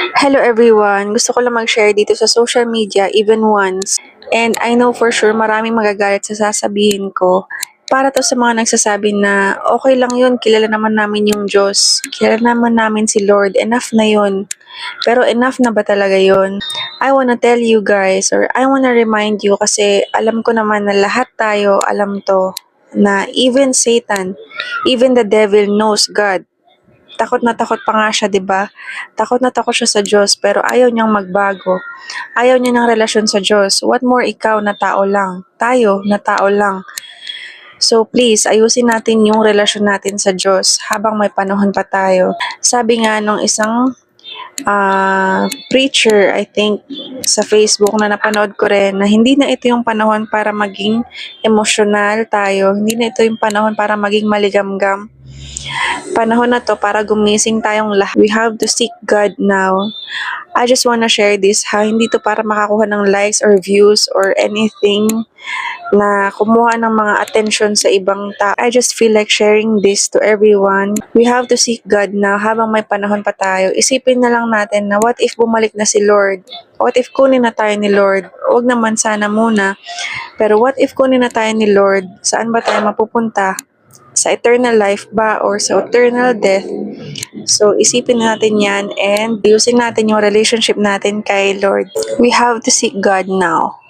Hello everyone! Gusto ko lang mag-share dito sa social media even once. And I know for sure maraming magagalit sa sasabihin ko. Para to sa mga nagsasabi na okay lang yun, kilala naman namin yung Diyos. Kilala naman namin si Lord, enough na yun. Pero enough na ba talaga yun? I wanna tell you guys or I wanna remind you kasi alam ko naman na lahat tayo alam to na even Satan, even the devil knows God. Takot na takot pa nga siya, 'di ba? Takot na takot siya sa Diyos pero ayaw niyang magbago. Ayaw niya ng relasyon sa Diyos. What more ikaw na tao lang? Tayo na tao lang. So please, ayusin natin yung relasyon natin sa Diyos habang may panahon pa tayo. Sabi nga nung isang preacher, I think, sa Facebook na napanood ko rin, na hindi na ito yung panahon para maging emosyonal tayo. Hindi na ito yung panahon para maging maligamgam. Panahon na to para gumising tayong lahat. We have to seek God now. I just wanna share this ha, hindi to para makakuha ng likes or views or anything na kumuha ng mga attention sa ibang tao. I just feel like sharing this to everyone. We have to seek God now habang may panahon pa tayo. Isipin na lang natin na what if bumalik na si Lord? What if kunin na tayo ni Lord? Huwag naman sana muna. Pero what if kunin na tayo ni Lord? Saan ba tayo mapupunta? Sa eternal life ba or sa eternal death? So, isipin natin yan and using natin yung relationship natin kay Lord. We have to seek God now.